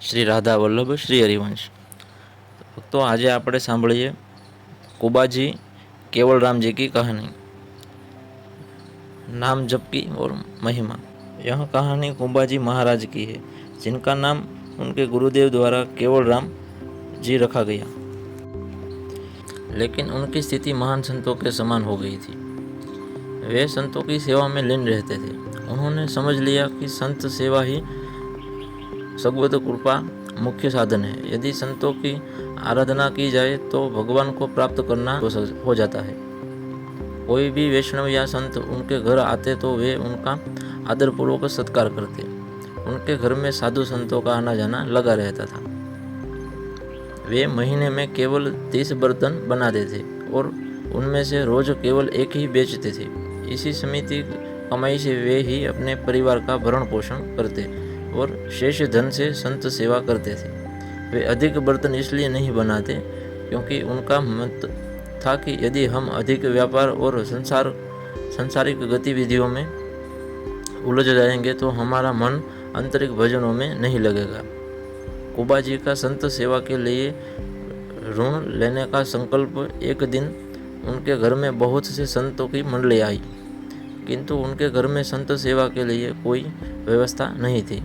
શ્રી રાધા વલ્લભ શ્રી હરિવંશ। तो आज आप सांभळीए कुबाजी केवलराम जी की कहानी, नाम जप की और महिमा। यह कहानी कुबाजी महाराज की है, जिनका नाम उनके गुरुदेव द्वारा केवलराम जी रखा गया। लेकिन उनकी स्थिति महान संतों के समान हो गई थी। वे संतों की सेवा में लीन रहते थे। उन्होंने समझ लिया कि संत सेवा ही सद्गुरु कृपा मुख्य साधन है। यदि संतों की आराधना की जाए तो भगवान को प्राप्त करना हो जाता है। कोई भी वैष्णव या संत उनके घर आते तो वे उनका आदरपूर्वक सत्कार करते। उनके घर में साधु संतों का आना जाना लगा रहता था। वे महीने में केवल 30 बर्तन बनाते थे और उनमें से रोज केवल एक ही बेचते थे। इसी समिति कमाई से वे ही अपने परिवार का भरण पोषण करते और शेष धन से संत सेवा करते थे। वे अधिक बर्तन इसलिए नहीं बनाते क्योंकि उनका मत था कि यदि हम अधिक व्यापार और संसारिक गतिविधियों में उलझ जाएंगे तो हमारा मन आंतरिक भजनों में नहीं लगेगा। कुबाजी का संत सेवा के लिए ऋण लेने का संकल्प एक दिन उनके घर में बहुत से संतों की मंडली आई, किंतु उनके घर में संत सेवा के लिए कोई व्यवस्था नहीं थी।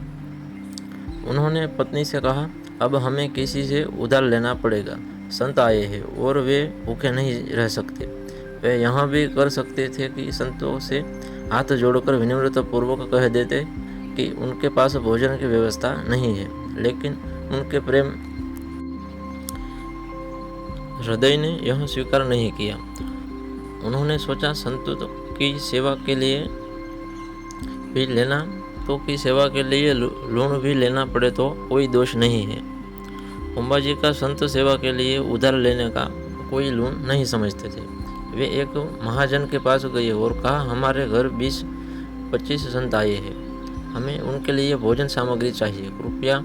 उन्होंने पत्नी से कहा, अब हमें किसी से उधार लेना पड़ेगा। संत आए हैं और वे भूखे नहीं रह सकते। वे यह भी कर सकते थे कि संतों से हाथ जोड़कर विनम्रतापूर्वक कह देते कि उनके पास भोजन की व्यवस्था नहीं है, लेकिन उनके प्रेम हृदय ने यह स्वीकार नहीं किया। उन्होंने सोचा, संतों की सेवा के लिए भी लेना ऋण भी लेना पड़े तो कोई दोष नहीं है। कुबाजी का संत सेवा के लिए उधार लेने का कोई ऋण नहीं समझते थे। वे एक महाजन के पास गए और कहा, हमारे घर 20-25 संत आए हैं, हमें उनके लिए भोजन सामग्री चाहिए, कृपया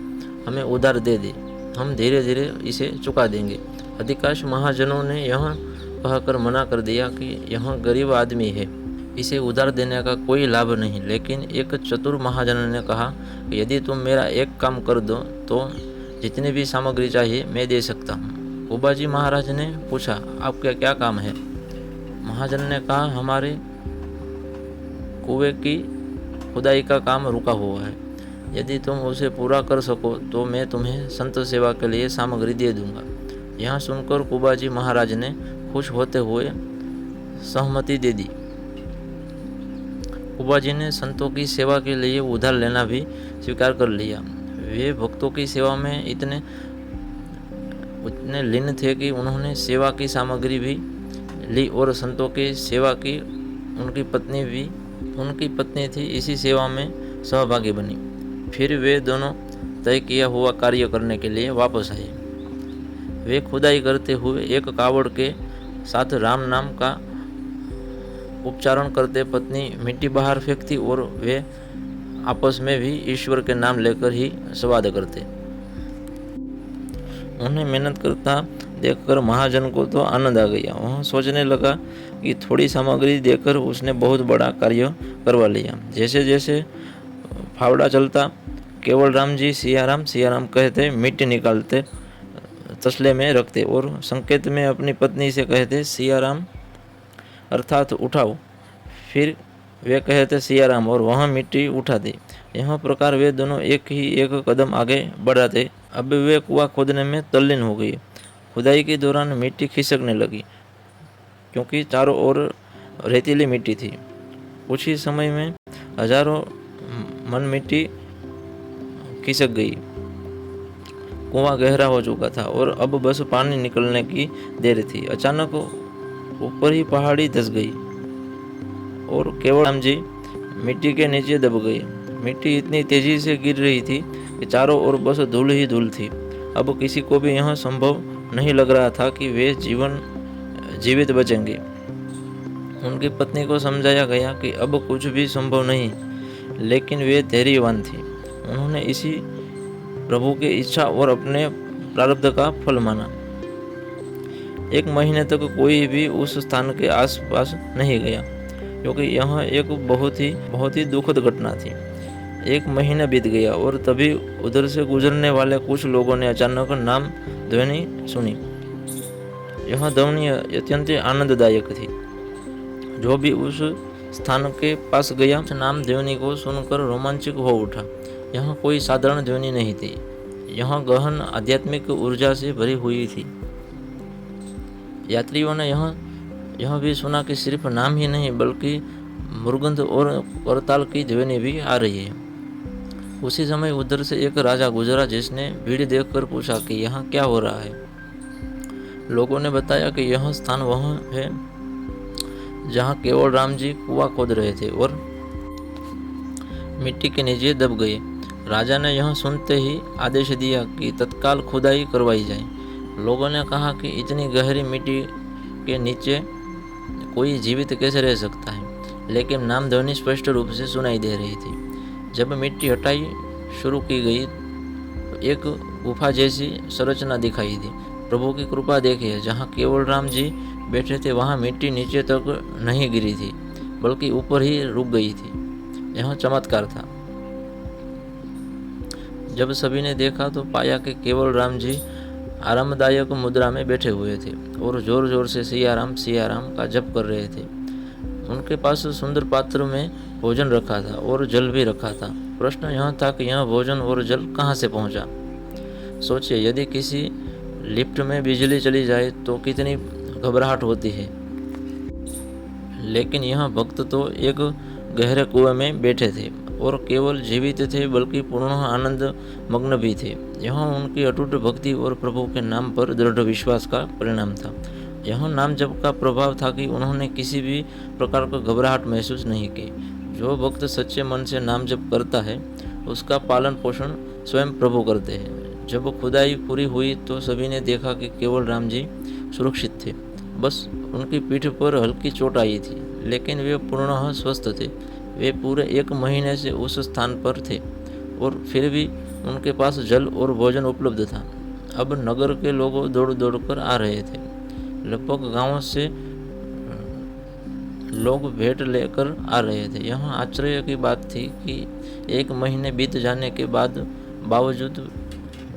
हमें उधार दे दें, हम धीरे धीरे इसे चुका देंगे। अधिकांश महाजनों ने यह कहकर मना कर दिया कि यह गरीब आदमी है, इसे उधार देने का कोई लाभ नहीं। लेकिन एक चतुर महाजन ने कहा कि यदि तुम मेरा एक काम कर दो तो जितनी भी सामग्री चाहिए मैं दे सकता हूँ। कुबाजी महाराज ने पूछा, आपका क्या काम है? महाजन ने कहा, हमारे कुएं की खुदाई का काम रुका हुआ है, यदि तुम उसे पूरा कर सको तो मैं तुम्हें संत सेवा के लिए सामग्री दे दूंगा। यह सुनकर कुबाजी महाराज ने खुश होते हुए सहमति दे दी। कुबाजी ने संतों की सेवा के लिए उधार लेना भी स्वीकार कर लिया। वे भक्तों की सेवा में इतने लीन थे कि उन्होंने सेवा की सामग्री भी ली और संतों की सेवा की उनकी पत्नी थी इसी सेवा में सहभागी बनी। फिर वे दोनों तय किया हुआ कार्य करने के लिए वापस आए। वे खुदाई करते हुए एक कावड़ के साथ राम नाम का उच्चारण करते, पत्नी मिट्टी बाहर फेंकती और वे आपस में भी ईश्वर के नाम लेकर ही संवाद करते। उन्हें मेहनत करता देखकर महाजन को तो आनंद आ गया। वह सोचने लगा कि थोड़ी सामग्री देकर उसने बहुत बड़ा कार्य करवा लिया। जैसे जैसे फावड़ा चलता, केवलराम जी सियाराम सियाराम कहते मिट्टी निकालते तसले में रखते और संकेत में अपनी पत्नी से कहते, सियाराम अर्थात उठाओ। फिर वे कहते सियाराम और वहाँ मिट्टी उठाते। यह प्रकार वे दोनों एक कदम आगे बढ़ाते। अब वे कुआं खोदने में तल्लीन हो गए। खुदाई के दौरान मिट्टी खिसकने लगी क्योंकि चारों ओर रेतीली मिट्टी थी। कुछ ही समय में हजारों मन मिट्टी खिसक गई। कुआं गहरा हो चुका था और अब बस पानी निकलने की देर थी। अचानक ऊपर ही पहाड़ी धंस गई और केवलराम जी मिट्टी के नीचे दब गए। मिट्टी इतनी तेजी से गिर रही थी कि चारों ओर बस धूल ही धूल थी। अब किसी को भी यह संभव नहीं लग रहा था कि वे जीवित बचेंगे। उनकी पत्नी को समझाया गया कि अब कुछ भी संभव नहीं, लेकिन वे धैर्यवान थी। उन्होंने इसी प्रभु की इच्छा और अपने प्रारब्ध का फल माना। 1 महीने तक कोई भी उस स्थान के आसपास नहीं गया, क्योंकि यह एक बहुत ही दुखद घटना थी। 1 महीना बीत गया और तभी उधर से गुजरने वाले कुछ लोगों ने अचानक नाम ध्वनि सुनी। यह ध्वनि अत्यंत आनंददायक थी। जो भी उस स्थान के पास गया नाम ध्वनि को सुनकर रोमांचित हो उठा। यह कोई साधारण ध्वनि नहीं थी, यह गहन आध्यात्मिक ऊर्जा से भरी हुई थी। यात्रियों ने यह भी सुना कि सिर्फ नाम ही नहीं बल्कि मृदंग और करताल की ध्वनि भी आ रही है। उसी समय उधर से एक राजा गुजरा जिसने भीड़ देखकर पूछा कि यहाँ क्या हो रहा है। लोगों ने बताया कि यह स्थान वह है जहाँ केवल राम जी कुआं खोद रहे थे और मिट्टी के नीचे दब गए। राजा ने यह सुनते ही आदेश दिया कि तत्काल खुदाई करवाई जाए। लोगों ने कहा कि इतनी गहरी मिट्टी के नीचे कोई जीवित कैसे रह सकता है, लेकिन नाम ध्वनि स्पष्ट रूप से सुनाई दे रही थी। जब मिट्टी हटाई शुरू की गई तो एक गुफा जैसी संरचना दिखाई दी। प्रभु की कृपा देखिए, जहाँ केवल राम जी बैठे थे वहाँ मिट्टी नीचे तक नहीं गिरी थी बल्कि ऊपर ही रुक गई थी। यह चमत्कार था। जब सभी ने देखा तो पाया कि केवल राम जी आरामदायक मुद्रा में बैठे हुए थे और जोर जोर से सिया राम का जप कर रहे थे। उनके पास सुंदर पात्र में भोजन रखा था और जल भी रखा था। प्रश्न यह था कि यह भोजन और जल कहाँ से पहुँचा। सोचिए, यदि किसी लिफ्ट में बिजली चली जाए तो कितनी घबराहट होती है, लेकिन यह भक्त तो एक गहरे कुएं में बैठे थे और केवल जीवित थे बल्कि पूर्ण आनंद मग्न भी थे। यह उनकी अटूट भक्ति और प्रभु के नाम पर दृढ़ विश्वास का परिणाम था। यह नाम जप का प्रभाव था कि उन्होंने किसी भी प्रकार का घबराहट महसूस नहीं की। जो भक्त सच्चे मन से नाम जप करता है उसका पालन पोषण स्वयं प्रभु करते हैं। जब खुदाई पूरी हुई तो सभी ने देखा कि केवल राम जी सुरक्षित थे। बस उनकी पीठ पर हल्की चोट आई थी, लेकिन वे पूर्णतः स्वस्थ थे। वे पूरे 1 महीने से उस स्थान पर थे और फिर भी उनके पास जल और भोजन उपलब्ध था। अब नगर के लोग दौड़ दौड़ कर आ रहे थे। लगभग गांव से लोग भेंट लेकर आ रहे थे। यह आश्चर्य की बात थी कि 1 महीने बीत जाने के बावजूद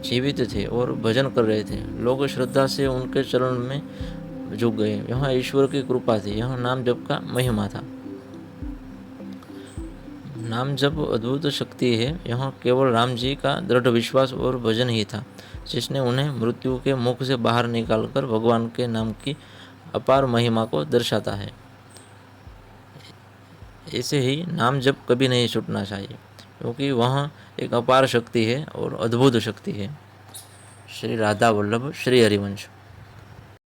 जीवित थे और भजन कर रहे थे। लोग श्रद्धा से उनके चरण में झुक गए। यह ईश्वर की कृपा थी। यह नाम जप का महिमा था। नाम जप अद्भुत शक्ति है। यह केवल राम जी का दृढ़ विश्वास और भजन ही था जिसने उन्हें मृत्यु के मुख से बाहर निकालकर भगवान के नाम की अपार महिमा को दर्शाता है। ऐसे ही नाम जप कभी नहीं छूटना चाहिए, क्योंकि वह एक अपार शक्ति है और अद्भुत शक्ति है। श्री राधा वल्लभ श्री हरिवंश।